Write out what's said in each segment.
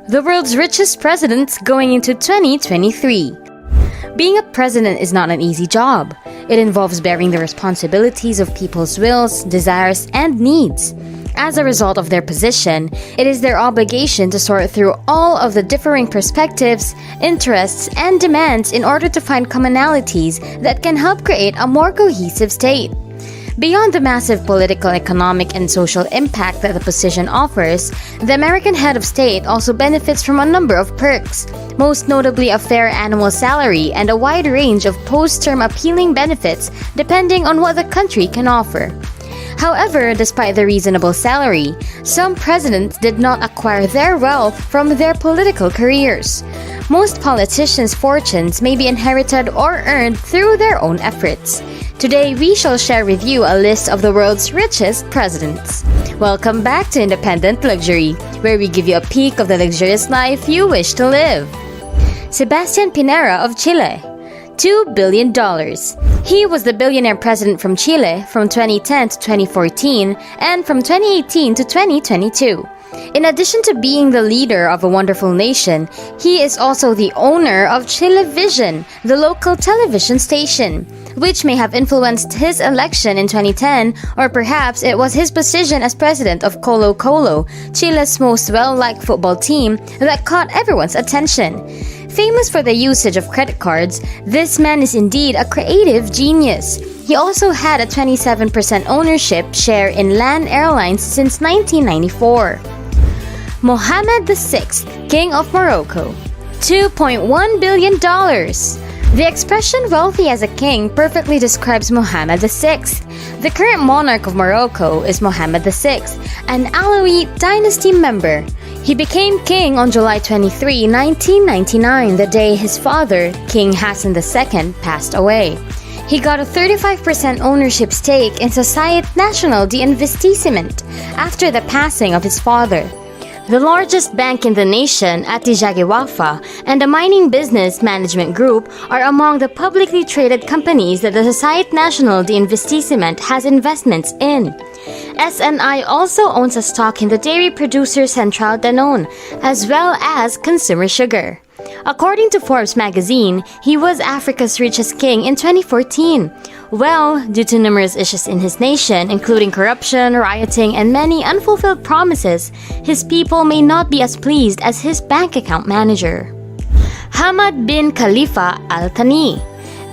The world's richest presidents going into 2023. Being a president is not an easy job. It involves bearing the responsibilities of people's wills, desires, and needs. As a result of their position, it is their obligation to sort through all of the differing perspectives, interests, and demands in order to find commonalities that can help create a more cohesive state. Beyond the massive political, economic, and social impact that the position offers, the American head of state also benefits from a number of perks, most notably a fair annual salary and a wide range of post-term appealing benefits depending on what the country can offer. However, despite the reasonable salary, some presidents did not acquire their wealth from their political careers. Most politicians' fortunes may be inherited or earned through their own efforts. Today, we shall share with you a list of the world's richest presidents. Welcome back to Independent Luxury, where we give you a peek of the luxurious life you wish to live. Sebastian Pinera of Chile. $2 billion. He was the billionaire president from Chile from 2010 to 2014 and from 2018 to 2022. In addition to being the leader of a wonderful nation, he is also the owner of Chilevision, the local television station, which may have influenced his election in 2010, or perhaps it was his position as president of Colo-Colo, Chile's most well-liked football team, that caught everyone's attention. Famous for the usage of credit cards, this man is indeed a creative genius. He also had a 27% ownership share in LAN Airlines since 1994. Mohammed VI, King of Morocco. $2.1 billion. The expression wealthy as a king perfectly describes Mohammed VI. The current monarch of Morocco is Mohammed VI, an Alawite dynasty member. He became king on July 23, 1999, the day his father, King Hassan II, passed away. He got a 35% ownership stake in Société Nationale d'Investissement after the passing of his father. The largest bank in the nation, Attijari Wafa, and a mining business management group are among the publicly traded companies that the Société Nationale d'Investissement has investments in. SNI also owns a stock in the dairy producer Central Danone, as well as Consumer Sugar. According to Forbes magazine, he was Africa's richest king in 2014. Well, due to numerous issues in his nation, including corruption, rioting, and many unfulfilled promises, his people may not be as pleased as his bank account manager. Hamad bin Khalifa Al Thani,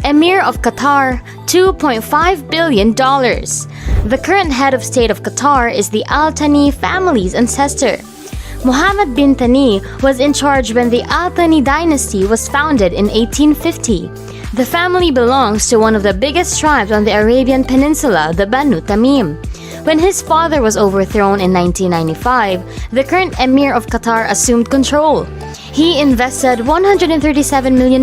Emir of Qatar, $2.5 billion. The current head of state of Qatar is the Al Thani family's ancestor. Mohammed bin Thani was in charge when the Al Thani dynasty was founded in 1850. The family belongs to one of the biggest tribes on the Arabian Peninsula, the Banu Tamim. When his father was overthrown in 1995, the current Emir of Qatar assumed control. He invested $137 million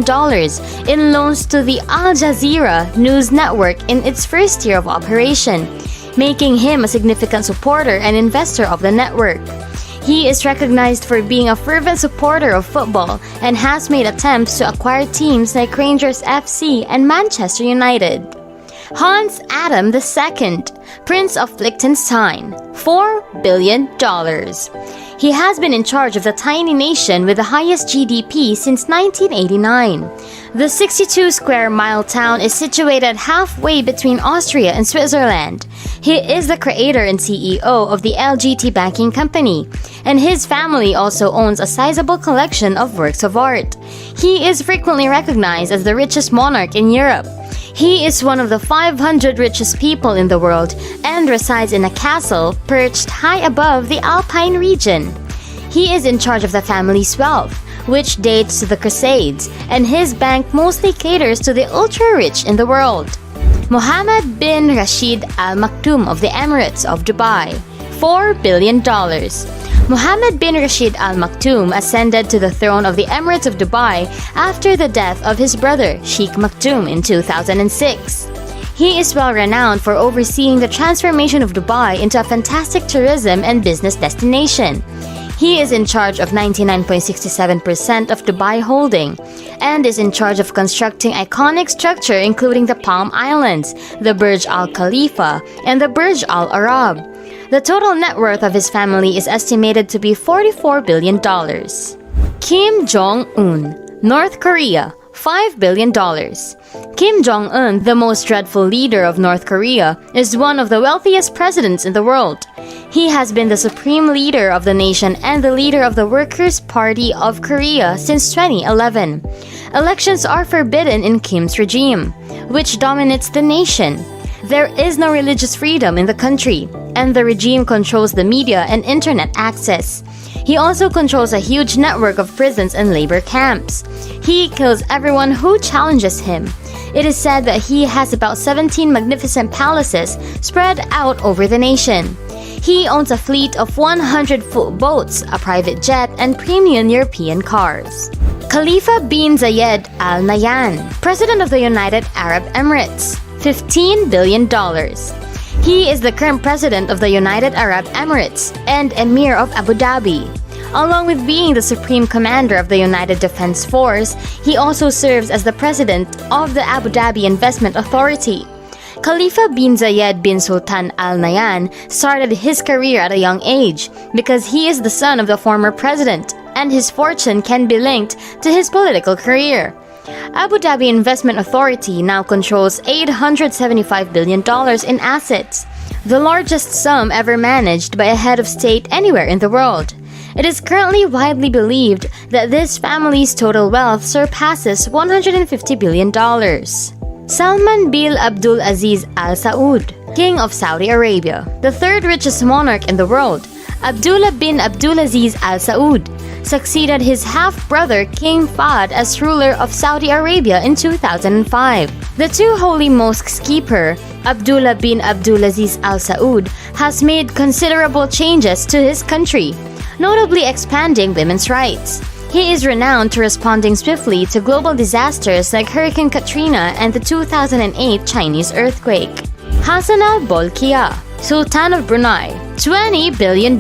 in loans to the Al Jazeera news network in its first year of operation, making him a significant supporter and investor of the network. He is recognized for being a fervent supporter of football and has made attempts to acquire teams like Rangers FC and Manchester United. Hans Adam II, Prince of Liechtenstein, $4 billion. He has been in charge of the tiny nation with the highest GDP since 1989. The 62-square-mile town is situated halfway between Austria and Switzerland. He is the creator and CEO of the LGT banking company, and his family also owns a sizable collection of works of art. He is frequently recognized as the richest monarch in Europe. He is one of the 500 richest people in the world and resides in a castle perched high above the Alpine region. He is in charge of the family's wealth, which dates to the Crusades, and his bank mostly caters to the ultra-rich in the world. Mohammed bin Rashid Al Maktoum of the Emirates of Dubai, $4 billion. Mohammed bin Rashid Al Maktoum ascended to the throne of the Emirates of Dubai after the death of his brother, Sheikh Maktoum, in 2006. He is well renowned for overseeing the transformation of Dubai into a fantastic tourism and business destination. He is in charge of 99.67% of Dubai Holding and is in charge of constructing iconic structure including the Palm Islands, the Burj Al Khalifa, and the Burj Al Arab. The total net worth of his family is estimated to be $44 billion. Kim Jong-un, North Korea, $5 billion. Kim Jong-un, the most dreadful leader of North Korea, is one of the wealthiest presidents in the world. He has been the supreme leader of the nation and the leader of the Workers' Party of Korea since 2011. Elections are forbidden in Kim's regime, which dominates the nation. There is no religious freedom in the country, and the regime controls the media and internet access. He also controls a huge network of prisons and labor camps. He kills everyone who challenges him. It is said that he has about 17 magnificent palaces spread out over the nation. He owns a fleet of 100-foot boats, a private jet, and premium European cars. Khalifa bin Zayed Al Nahyan, President of the United Arab Emirates, $15 billion. He is the current President of the United Arab Emirates and Emir of Abu Dhabi. Along with being the Supreme Commander of the United Defense Force, he also serves as the President of the Abu Dhabi Investment Authority. Khalifa bin Zayed bin Sultan Al Nahyan started his career at a young age because he is the son of the former president, and his fortune can be linked to his political career. Abu Dhabi Investment Authority now controls $875 billion in assets, the largest sum ever managed by a head of state anywhere in the world. It is currently widely believed that this family's total wealth surpasses $150 billion. Salman bin Abdul Aziz Al Saud, King of Saudi Arabia, the third richest monarch in the world, Abdullah bin Abdulaziz Al Saud, succeeded his half-brother King Fahd as ruler of Saudi Arabia in 2005. The two holy mosques keeper, Abdullah bin Abdulaziz Al Saud, has made considerable changes to his country, notably expanding women's rights. He is renowned for responding swiftly to global disasters like Hurricane Katrina and the 2008 Chinese earthquake. Hassan al-Bolkiah, Sultan of Brunei, $20 billion.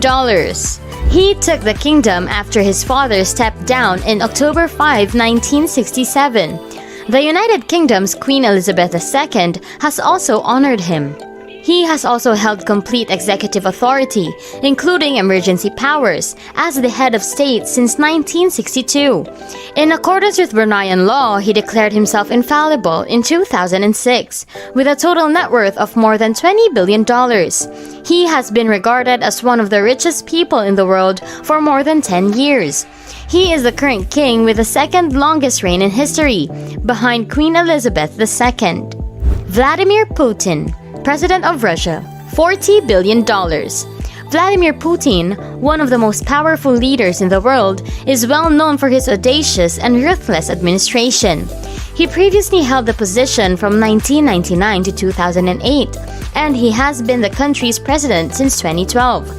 He took the kingdom after his father stepped down in October 5, 1967. The United Kingdom's Queen Elizabeth II has also honored him. He has also held complete executive authority, including emergency powers, as the head of state since 1962. In accordance with Bruneian law, he declared himself infallible in 2006, with a total net worth of more than $20 billion. He has been regarded as one of the richest people in the world for more than 10 years. He is the current king with the second longest reign in history, behind Queen Elizabeth II. Vladimir Putin, President of Russia, $40 billion. Vladimir Putin, one of the most powerful leaders in the world, is well known for his audacious and ruthless administration. He previously held the position from 1999 to 2008, and he has been the country's president since 2012.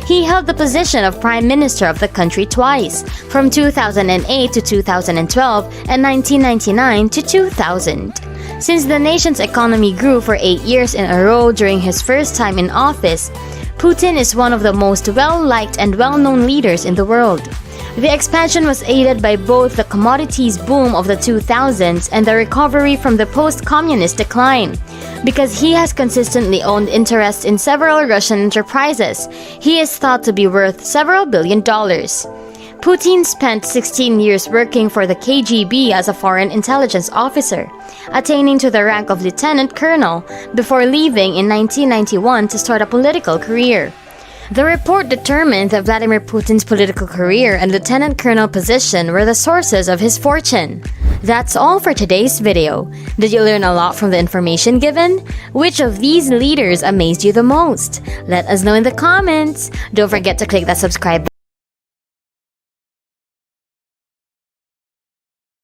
He held the position of Prime Minister of the country twice, from 2008 to 2012 and 1999 to 2000. Since the nation's economy grew for 8 years in a row during his first time in office, Putin is one of the most well-liked and well-known leaders in the world. The expansion was aided by both the commodities boom of the 2000s and the recovery from the post-communist decline. Because he has consistently owned interests in several Russian enterprises, he is thought to be worth several billion dollars. Putin spent 16 years working for the KGB as a foreign intelligence officer, attaining to the rank of lieutenant colonel before leaving in 1991 to start a political career. The report determined that Vladimir Putin's political career and lieutenant colonel position were the sources of his fortune. That's all for today's video. Did you learn a lot from the information given? Which of these leaders amazed you the most? Let us know in the comments. Don't forget to click that subscribe button